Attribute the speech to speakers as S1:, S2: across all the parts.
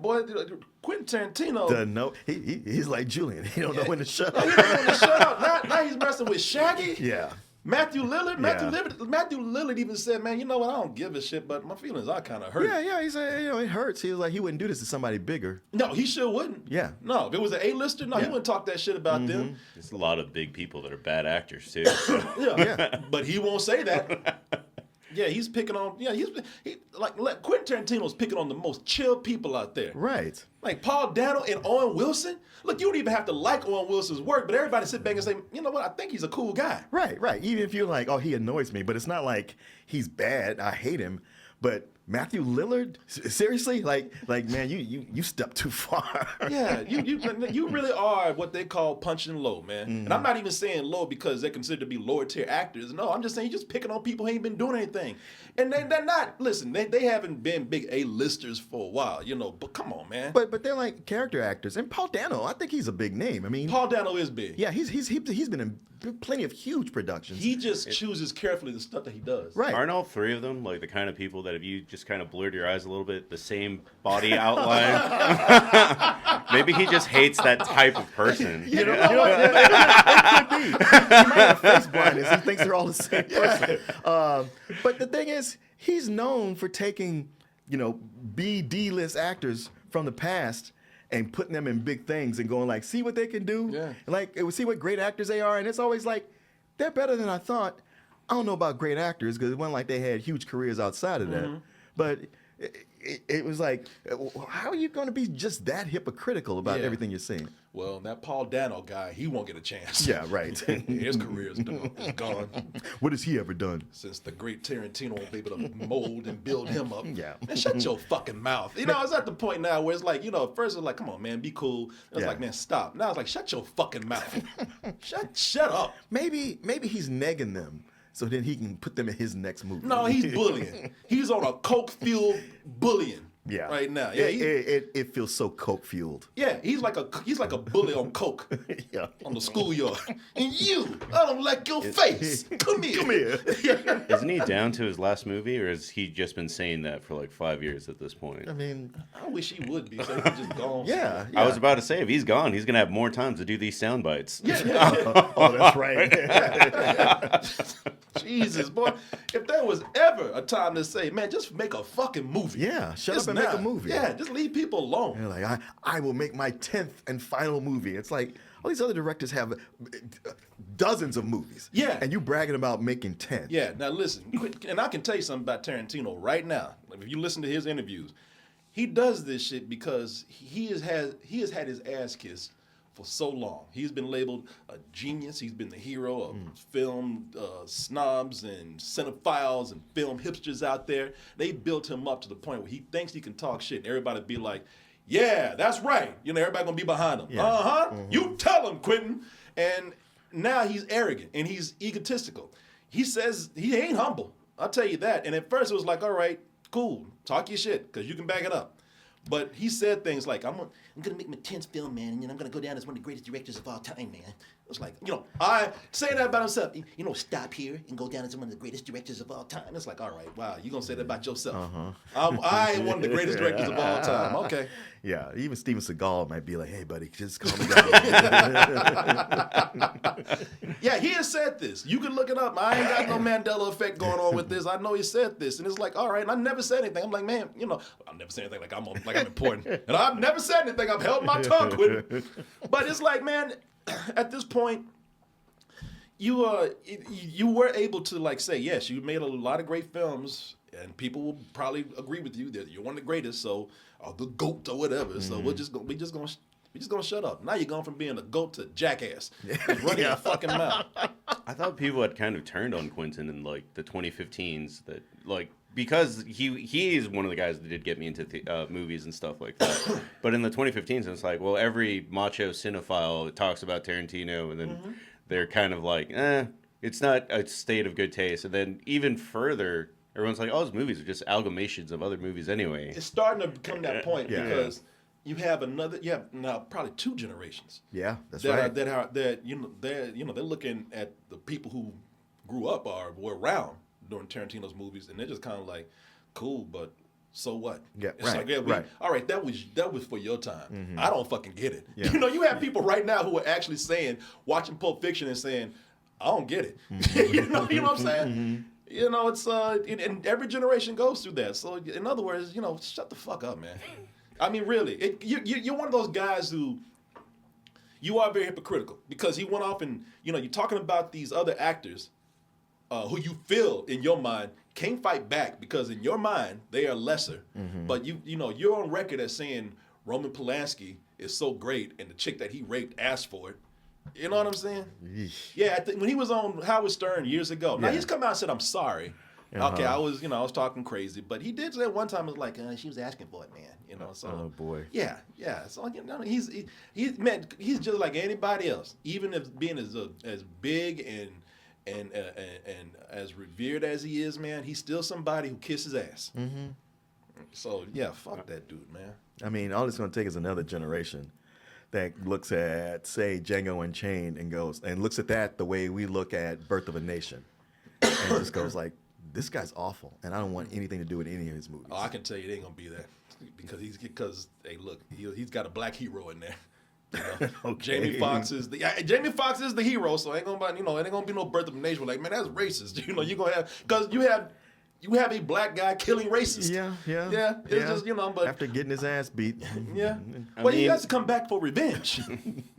S1: boy. Quentin Tarantino.
S2: Doesn't know. He's like Julian. He don't know when to shut up.
S1: He don't know when to shut up. Now he's messing with Shaggy.
S2: Yeah.
S1: Matthew Lillard. Matthew Lillard even said, "Man, you know what? I don't give a shit, but my feelings are kind of hurt."
S2: Yeah. He said, it hurts. He was like, he wouldn't do this to somebody bigger.
S1: No, he sure wouldn't.
S2: Yeah.
S1: No, if it was an A-lister, he wouldn't talk that shit about them.
S3: There's a lot of big people that are bad actors too.
S1: Yeah. But he won't say that. Yeah, he's picking on. Yeah, Quentin Tarantino's picking on the most chill people out there.
S2: Right.
S1: Like Paul Dano and Owen Wilson. Look, you don't even have to like Owen Wilson's work, but everybody sit back and say, you know what? I think he's a cool guy.
S2: Right. Even if you're like, oh, he annoys me, but it's not like he's bad. I hate him. But Matthew Lillard, seriously, like man, you stepped too far.
S1: Yeah, you really are what they call punching low, man. And I'm not even saying low because they're considered to be lower tier actors. No, I'm just saying you're just picking on people who ain't been doing anything. And they're not. Listen, they haven't been big A-listers for a while, But come on, man.
S2: But they're like character actors. And Paul Dano, I think he's a big name. I mean,
S1: Paul Dano is big.
S2: Yeah, he's been in plenty of huge productions.
S1: He just chooses carefully the stuff that he does.
S2: Right.
S3: Aren't all three of them like the kind of people that if you just kind of blurred your eyes a little bit, the same body outline? Maybe he just hates that type of person.
S2: You know what? It could be. He might have face blindness. He thinks they're all the same person. But the thing is, he's known for taking, D-list actors from the past and putting them in big things and going like, see what they can do?
S1: Yeah.
S2: Like, see what great actors they are. And it's always like, they're better than I thought. I don't know about great actors because it wasn't like they had huge careers outside of that. But it was like, how are you going to be just that hypocritical about everything you're seeing?
S1: Well, that Paul Dano guy, he won't get a chance.
S2: Yeah, right.
S1: His career is gone.
S2: What has he ever done?
S1: Since the great Tarantino won't be able to mold and build him up.
S2: Yeah.
S1: Man, shut your fucking mouth. It's at the point now where it's like, at first it's like, come on, man, be cool. It's like, man, stop. Now it's like, shut your fucking mouth. Shut up.
S2: Maybe he's negging them so then he can put them in his next movie.
S1: No, he's bullying. He's on a coke-fueled bullying.
S2: Yeah.
S1: Right now. Yeah.
S2: It feels so coke fueled.
S1: Yeah, he's like a bully on coke.
S2: Yeah.
S1: On the schoolyard. And I don't like your face. Come here.
S3: Isn't he down to his last movie, or has he just been saying that for like 5 years at this point?
S2: I mean,
S1: I wish he would be, so he could just go on.
S2: Yeah.
S3: I was about to say, if he's gone, he's gonna have more time to do these sound bites.
S2: Oh, that's right.
S1: Jesus, boy. If there was ever a time to say, man, just make a fucking movie.
S2: Yeah, shut up and make a movie.
S1: Yeah, just leave people alone.
S2: You're like, I will make my 10th and final movie. It's like, all these other directors have dozens of movies.
S1: Yeah.
S2: And you bragging about making 10.
S1: Yeah, now listen, and I can tell you something about Tarantino right now. If you listen to his interviews, he does this shit because he has had his ass kissed for so long. He's been labeled a genius. He's been the hero of film snobs and cinephiles and film hipsters out there. They built him up to the point where he thinks he can talk shit and everybody be like, yeah, that's right. Everybody gonna be behind him. Yeah. You tell him, Quentin. And now he's arrogant and he's egotistical. He says he ain't humble. I'll tell you that. And at first it was like, all right, cool, talk your shit because you can back it up. But he said things like, I'm gonna make my 10th film, man, and I'm gonna go down as one of the greatest directors of all time, man. It was like, I saying that about himself. Stop here and go down as one of the greatest directors of all time. It's like, all right, wow, you gonna say that about yourself? I am one of the greatest directors of all time. Okay.
S2: Yeah, even Steven Seagal might be like, hey, buddy, just calm me down.
S1: Yeah, he has said this. You can look it up. I ain't got no Mandela effect going on with this. I know he said this, and it's like, all right. And I never said anything. I'm like, man, I never say anything like I'm important, and I've never said anything. I've held my tongue with it. But it's like, man, at this point, you were able to like say, yes, you made a lot of great films, and people will probably agree with you that you're one of the greatest, so or the GOAT or whatever. So we just gonna shut up. Now you're going from being a GOAT to jackass, just running your fucking mouth.
S3: I thought people had kind of turned on Quentin in like the 2015s, that like because he is one of the guys that did get me into movies and stuff like that. But in the 2015s, it's like, well, every macho cinephile talks about Tarantino, and then they're kind of like, it's not a state of good taste. And then even further, everyone's like, oh, his movies are just amalgamations of other movies anyway.
S1: It's starting to become that point because you have now probably 2 generations.
S2: Yeah, that's right.
S1: They're looking at the people who grew up or were around during Tarantino's movies, and they're just kind of like, cool, but So what?
S2: Yeah,
S1: It's
S2: right,
S1: like, yeah,
S2: right.
S1: all right, that was for your time. I don't fucking get it.
S2: Yeah.
S1: You know, you have people right now who are actually saying, watching Pulp Fiction and saying, I don't get it. you know what I'm saying? You know, it's and every generation goes through that. So in other words, you know, shut the fuck up, man. I mean, really, you're one of those guys who you are very hypocritical because he went off and you're talking about these other actors who you feel in your mind can't fight back because in your mind they are lesser. But you're on record as saying Roman Polanski is so great and the chick that he raped asked for it. You know what I'm saying?
S2: Yeesh.
S1: Yeah, I think when he was on Howard Stern years ago. Now
S2: Yeah.
S1: he's come out and said I'm sorry.
S2: Uh-huh.
S1: Okay, I was talking crazy, but he did say one time it was like she was asking for it, man. You know, so
S2: Oh boy.
S1: yeah. So he's just like anybody else. Even if being as big and as revered as he is, man, he's still somebody who kisses ass. So yeah, fuck that dude, man.
S2: I mean, all it's going to take is another generation that looks at, say, Django Unchained and looks at that the way we look at Birth of a Nation, and just goes like, "This guy's awful, and I don't want anything to do with any of his movies."
S1: Oh, I can tell you it ain't gonna be that because hey, look, he's got a black hero in there. You know?
S2: Okay.
S1: Jamie Foxx is the hero, so it ain't gonna be no Birth of a Nation. Like, man, that's racist. You know, you're gonna have because you have a black guy killing racists.
S2: Yeah.
S1: It's just but
S2: After getting his ass beat.
S1: yeah.
S3: I
S1: Well, he
S3: mean-
S1: has to come back for revenge.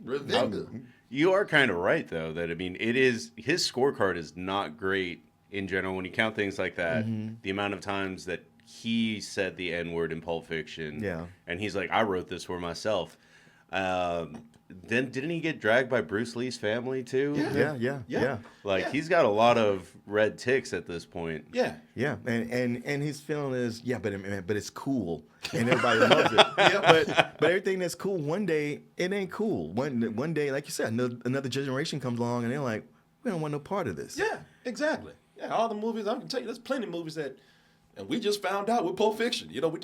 S1: Revenge.
S3: You are kind of right, though, that, I mean, his scorecard is not great in general when you count things like that. The amount of times that he said the N-word in Pulp Fiction.
S2: Yeah.
S3: And he's like, I wrote this for myself. Then didn't he get dragged by Bruce Lee's family, too?
S2: Yeah.
S3: Like,
S1: Yeah.
S3: he's got a lot of red ticks at this point.
S1: Yeah.
S2: Yeah, and his feeling is but it's cool and everybody loves it. But everything that's cool one day it ain't cool. One day, like you said, another generation comes along and they're like, we don't want no part of this.
S1: Yeah, exactly. Yeah, all the movies, I can tell you, there's plenty of movies that, and we just found out with Pulp Fiction. You know,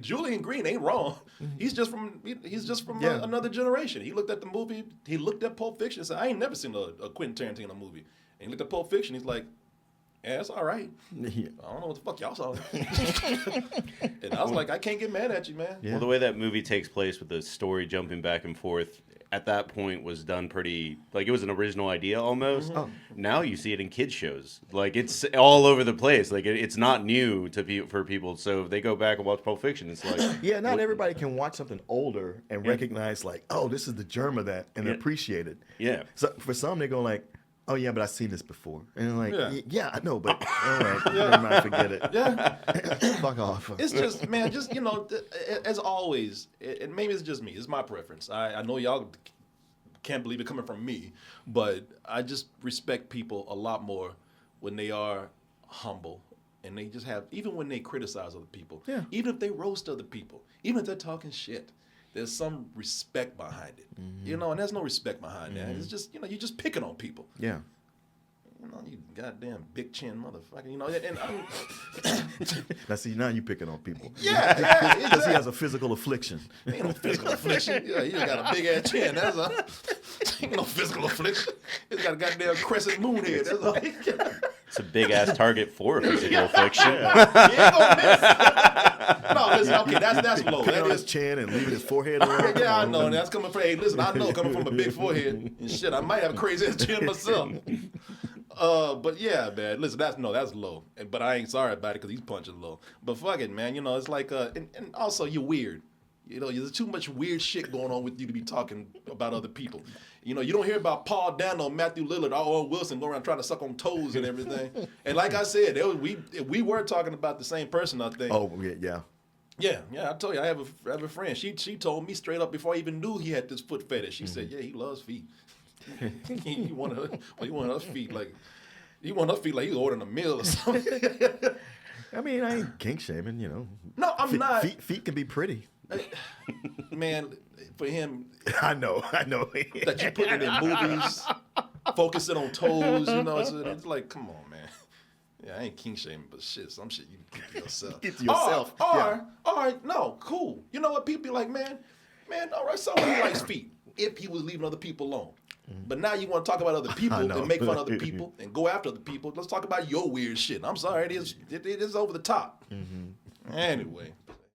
S1: Julian Green ain't wrong. He's just from
S2: Yeah.
S1: another generation. He looked at the movie, he looked at Pulp Fiction and said, I ain't never seen a Quentin Tarantino movie. And he looked at Pulp Fiction, he's like, yeah, it's all right.
S2: Yeah.
S1: I don't know what the fuck y'all saw. And I was like, I can't get mad at you, man.
S2: Yeah.
S3: Well, the way that movie takes place with the story jumping back and forth at that point was done pretty, like, it was an original idea almost.
S2: Oh.
S3: Now you see it in kids shows. Like, it's all over the place. Like, it's not new for people. So if they go back and watch Pulp Fiction, it's like...
S2: Yeah, not
S3: what-
S2: everybody can watch something older and recognize like, oh, this is the germ of that and
S3: Yeah.
S2: appreciate it.
S3: Yeah.
S2: So for some, they go like, oh yeah, but I've seen this before, and they're like,
S1: Yeah.
S2: yeah, I know, but all right, never mind, forget it.
S1: Yeah.
S2: Fuck off.
S1: It's just, man, as always, and maybe it's just me. It's my preference. I know y'all can't believe it coming from me, but I just respect people a lot more when they are humble and they just have, even when they criticize other people,
S2: Yeah.
S1: even if they roast other people, even if they're talking shit, there's some respect behind it. You know, and there's no respect behind that. It's just, you're just picking on people.
S2: Yeah.
S1: You know, you goddamn big chin motherfucker. You know, and I'm,
S2: Now you picking on people.
S1: yeah,
S2: Because he has a physical affliction.
S1: Ain't no physical affliction. Yeah, you just got a big ass chin. That's ain't no physical affliction. He's got a goddamn crescent moon head. That's all.
S3: It's a big-ass target for a physical affliction.
S1: You ain't gonna miss. No, listen. Okay, that's low.
S2: Picking
S1: That
S2: on his
S1: is.
S2: chin and leaving his forehead around.
S1: Yeah, I know. And that's coming from. Hey, listen. I know coming from a big forehead and shit. I might have a crazy ass chin myself. But yeah, man. Listen, that's low. But I ain't sorry about it because he's punching low. But fuck it, man. You know, it's like, and also you're weird. You know, there's too much weird shit going on with you to be talking about other people. You know, you don't hear about Paul Dano, Matthew Lillard, Owen Wilson going around trying to suck on toes and everything. And like I said, we were talking about the same person, I think.
S2: Oh yeah.
S1: Yeah. I told you, I have a friend. She told me straight up before I even knew he had this foot fetish. She said, yeah, he loves feet. he wanted her feet like he's ordering a meal or something.
S2: I mean, I ain't kink shaming, you know.
S1: No, I'm not.
S2: Feet can be pretty.
S1: Man, for him,
S2: I know.
S1: that you put it in movies, focusing on toes, you know, it's like, come on, man. Yeah, I ain't king shaming, but shit, some shit you can keep to yourself.
S2: Keep to yourself.
S1: Or, no, cool. You know what? People be like, man, all right, so he likes feet if he was leaving other people alone. But now you want to talk about other people
S2: I know.
S1: and make fun of other people and go after other people. Let's talk about your weird shit. I'm sorry, it is over the top. Anyway.